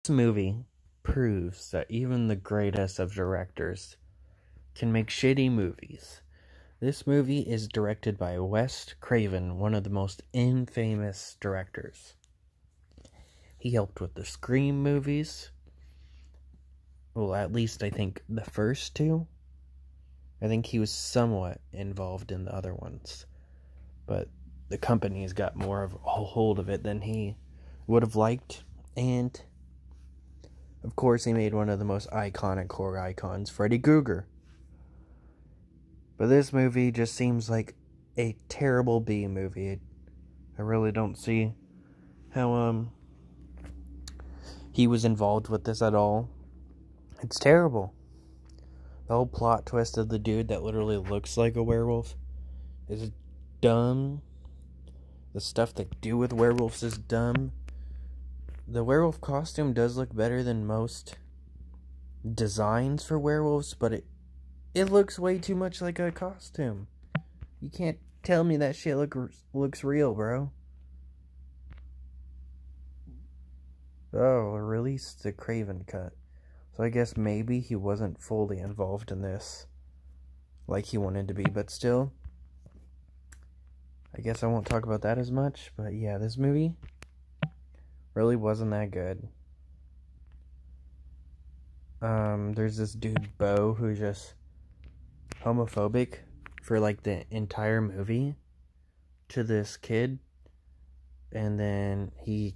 This movie proves that even the greatest of directors can make shitty movies. This movie is directed by Wes Craven, one of the most infamous directors. He helped with the Scream movies. Well, at least I think the first two. I think he was somewhat involved in the other ones. But the company's got more of a hold of it than he would have liked. And of course, he made one of the most iconic horror icons, Freddy Krueger. But this movie just seems like a terrible B movie. I really don't see how he was involved with this at all. It's terrible. The whole plot twist of the dude that literally looks like a werewolf is dumb. The stuff they do with werewolves is dumb. The werewolf costume does look better than most designs for werewolves, but it looks way too much like a costume. You can't tell me that shit looks real, bro. Oh, released the Craven cut. So I guess maybe he wasn't fully involved in this like he wanted to be, but still, I guess I won't talk about that as much. But yeah, this movie really wasn't that good. There's this dude, Bo, who's just homophobic for like the entire movie to this kid. And then he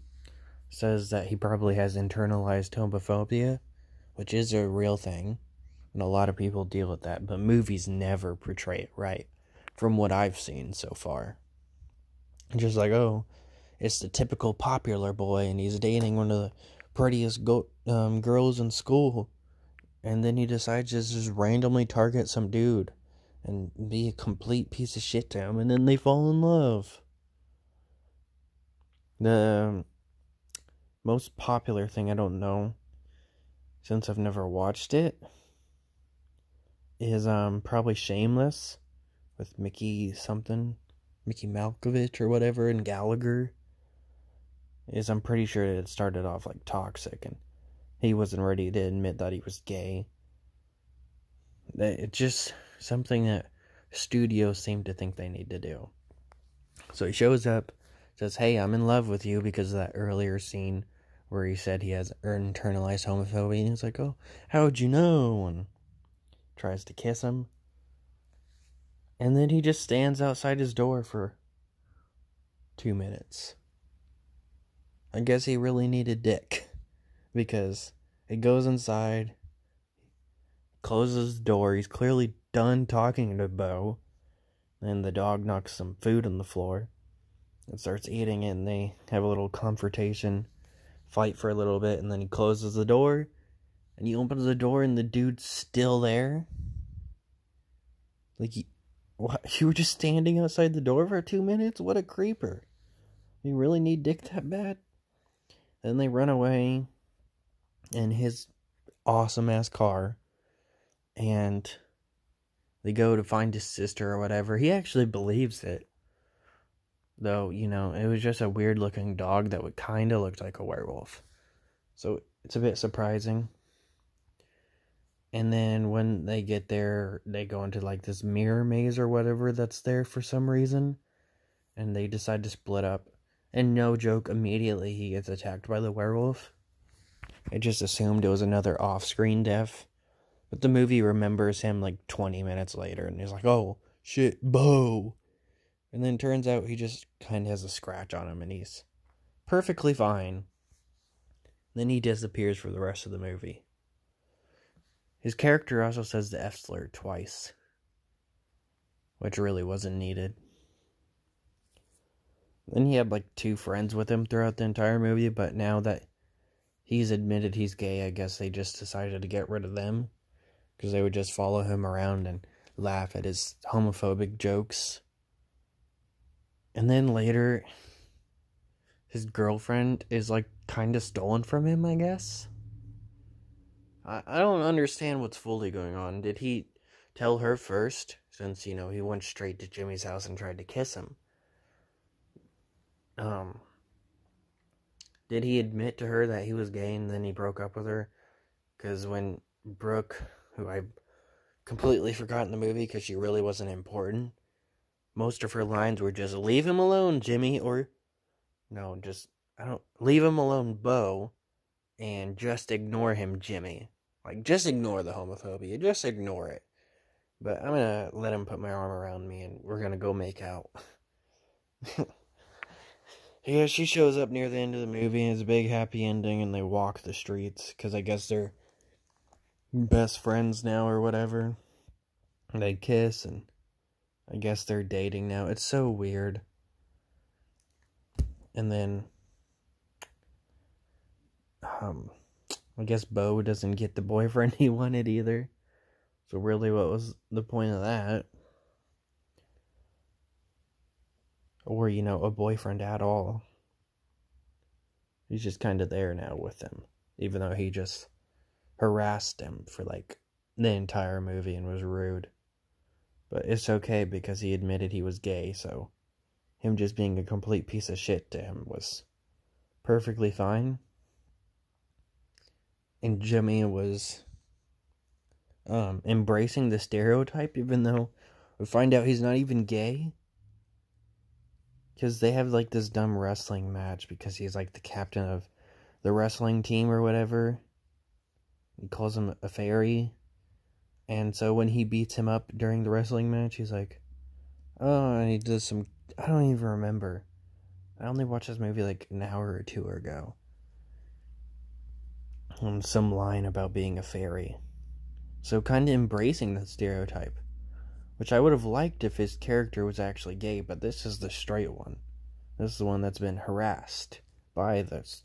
says that he probably has internalized homophobia, which is a real thing. And a lot of people deal with that. But movies never portray it right, from what I've seen so far. Just like, oh, it's the typical popular boy, and he's dating one of the prettiest girls in school. And then he decides to just randomly target some dude and be a complete piece of shit to him. And then they fall in love. The most popular thing, I don't know, since I've never watched it, is probably Shameless with Mickey Malkovich or whatever, and Gallagher. I'm pretty sure that it started off like toxic, and he wasn't ready to admit that he was gay. It's just something that studios seem to think they need to do. So he shows up, says, hey, I'm in love with you, because of that earlier scene where he said he has internalized homophobia, and he's like, oh, how'd you know? And tries to kiss him. And then he just stands outside his door for 2 minutes. I guess he really needed dick, because it goes inside, closes the door, he's clearly done talking to Bo, and the dog knocks some food on the floor and starts eating it, and they have a little confrontation, fight for a little bit, and then he closes the door, and he opens the door, and the dude's still there. Like, you were just standing outside the door for 2 minutes? What a creeper. You really need dick that bad? Then they run away in his awesome-ass car, and they go to find his sister or whatever. He actually believes it. Though, it was just a weird-looking dog that would kind of look like a werewolf. So, it's a bit surprising. And then when they get there, they go into like this mirror maze or whatever that's there for some reason. And they decide to split up. And no joke, immediately he gets attacked by the werewolf. I just assumed it was another off-screen death. But the movie remembers him like 20 minutes later. And he's like, oh, shit, Bo. And then turns out he just kind of has a scratch on him. And he's perfectly fine. Then he disappears for the rest of the movie. His character also says the F slur twice, which really wasn't needed. Then he had like 2 friends with him throughout the entire movie, but now that he's admitted he's gay, I guess they just decided to get rid of them, because they would just follow him around and laugh at his homophobic jokes. And then later, his girlfriend is like kind of stolen from him, I guess. I don't understand what's fully going on. Did he tell her first? Since, he went straight to Jimmy's house and tried to kiss him. Did he admit to her that he was gay and then he broke up with her? Because when Brooke, who I completely forgot in the movie because she really wasn't important, most of her lines were just, leave him alone, Jimmy, or, no, just, leave him alone, Bo, and just ignore him, Jimmy. Like, just ignore the homophobia, just ignore it. But I'm gonna let him put my arm around me and we're gonna go make out. Yeah, she shows up near the end of the movie and it's a big happy ending and they walk the streets because I guess they're best friends now or whatever. And they kiss and I guess they're dating now. It's so weird. And then I guess Bo doesn't get the boyfriend he wanted either. So really, what was the point of that? Or, a boyfriend at all. He's just kind of there now with him. Even though he just harassed him for, the entire movie and was rude. But it's okay because he admitted he was gay, so him just being a complete piece of shit to him was perfectly fine. And Jimmy was embracing the stereotype, even though we find out he's not even gay. Because they have, this dumb wrestling match because he's, the captain of the wrestling team or whatever. He calls him a fairy. And so when he beats him up during the wrestling match, he's like, oh, and he does some, I don't even remember. I only watched this movie, an hour or two ago. Some line about being a fairy. So kind of embracing the stereotype. Which I would have liked if his character was actually gay, but this is the straight one. This is the one that's been harassed by this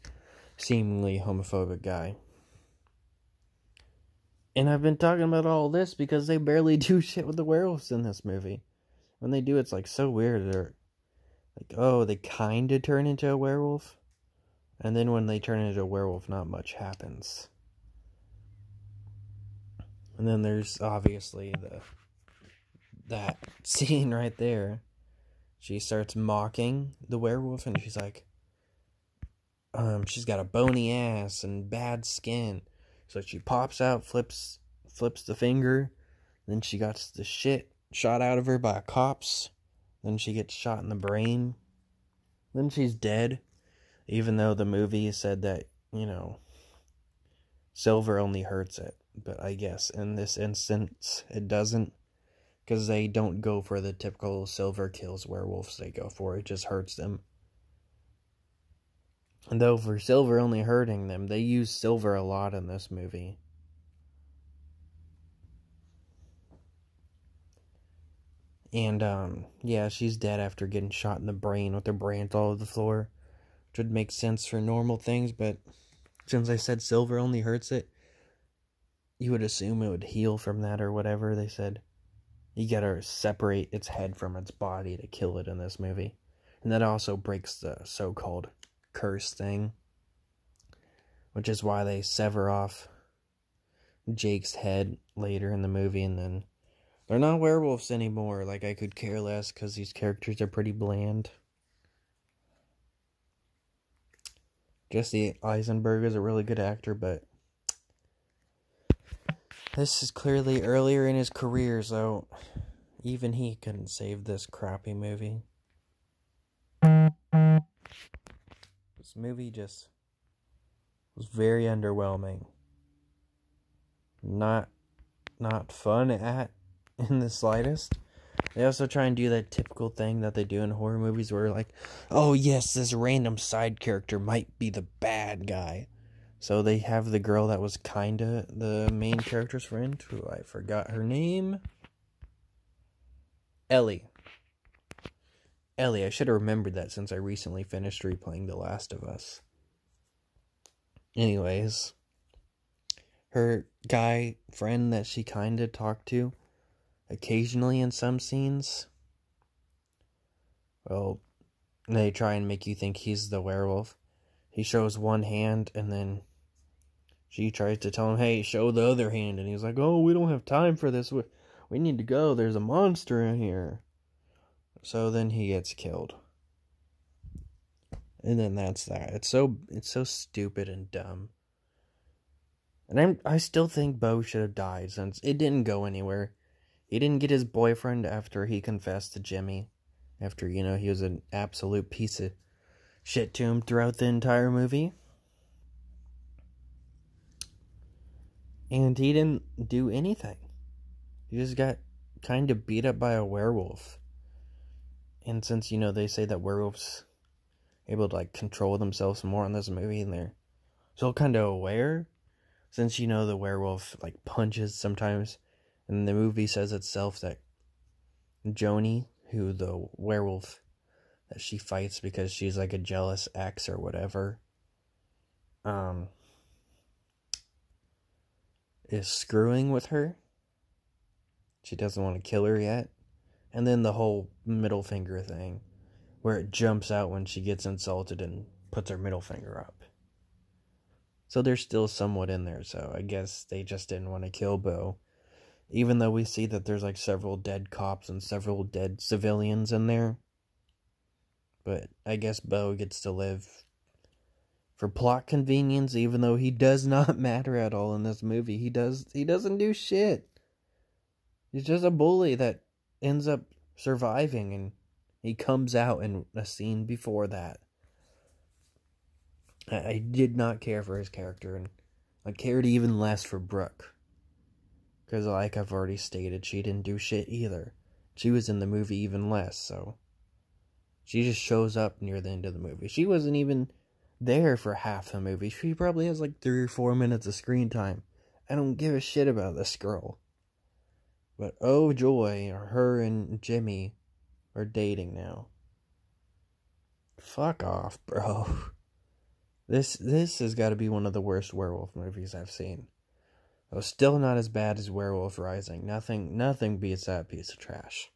seemingly homophobic guy. And I've been talking about all this because they barely do shit with the werewolves in this movie. When they do, it's so weird. They're oh, they kind of turn into a werewolf. And then when they turn into a werewolf, not much happens. And then there's obviously that scene right there. She starts mocking the werewolf and she's like, she's got a bony ass and bad skin. So she pops out, flips the finger, then she got the shit shot out of her by cops. Then she gets shot in the brain. Then she's dead. Even though the movie said that, silver only hurts it. But I guess in this instance, it doesn't. Because they don't go for the typical silver kills werewolves they go for. It just hurts them. And though for silver only hurting them, they use silver a lot in this movie. And, yeah, she's dead after getting shot in the brain with her brains all over the floor. Which would make sense for normal things, but since I said silver only hurts it, you would assume it would heal from that or whatever. They said you gotta separate its head from its body to kill it in this movie. And that also breaks the so-called curse thing. Which is why they sever off Jake's head later in the movie, and then they're not werewolves anymore. I could care less because these characters are pretty bland. Jesse Eisenberg is a really good actor, but this is clearly earlier in his career, so even he couldn't save this crappy movie. This movie just was very underwhelming. Not fun in the slightest. They also try and do that typical thing that they do in horror movies where oh yes, this random side character might be the bad guy. So they have the girl that was kinda the main character's friend, who I forgot her name. Ellie, I should have remembered that since I recently finished replaying The Last of Us. Anyways, her guy friend that she kinda talked to occasionally in some scenes, well, they try and make you think he's the werewolf. He shows one hand and then she tries to tell him, hey, show the other hand, and he's like, oh, we don't have time for this, we need to go, there's a monster in here. So then he gets killed. And then that's that. It's so stupid and dumb. And I still think Bo should have died since it didn't go anywhere. He didn't get his boyfriend after he confessed to Jimmy. After, he was an absolute piece of shit to him throughout the entire movie. And he didn't do anything. He just got kind of beat up by a werewolf. And since, they say that werewolves able to, control themselves more in this movie, and they're still kind of aware, since, the werewolf, punches sometimes, and the movie says itself that Joni, who the werewolf that she fights because she's, a jealous ex or whatever, is screwing with her. She doesn't want to kill her yet. And then the whole middle finger thing, where it jumps out when she gets insulted and puts her middle finger up. So there's still somewhat in there, so I guess they just didn't want to kill Bo. Even though we see that there's several dead cops and several dead civilians in there. But I guess Bo gets to live for plot convenience, even though he does not matter at all in this movie. He doesn't do shit. He's just a bully that ends up surviving, and he comes out in a scene before that. I did not care for his character, and I cared even less for Brooke. Because like I've already stated, she didn't do shit either. She was in the movie even less, so she just shows up near the end of the movie. She wasn't even there for half the movie. She probably has 3 or 4 minutes of screen time. I don't give a shit about this girl. But oh joy, her and Jimmy are dating now. Fuck off, bro. This has got to be one of the worst werewolf movies I've seen. It was still not as bad as Werewolf Rising. Nothing beats that piece of trash.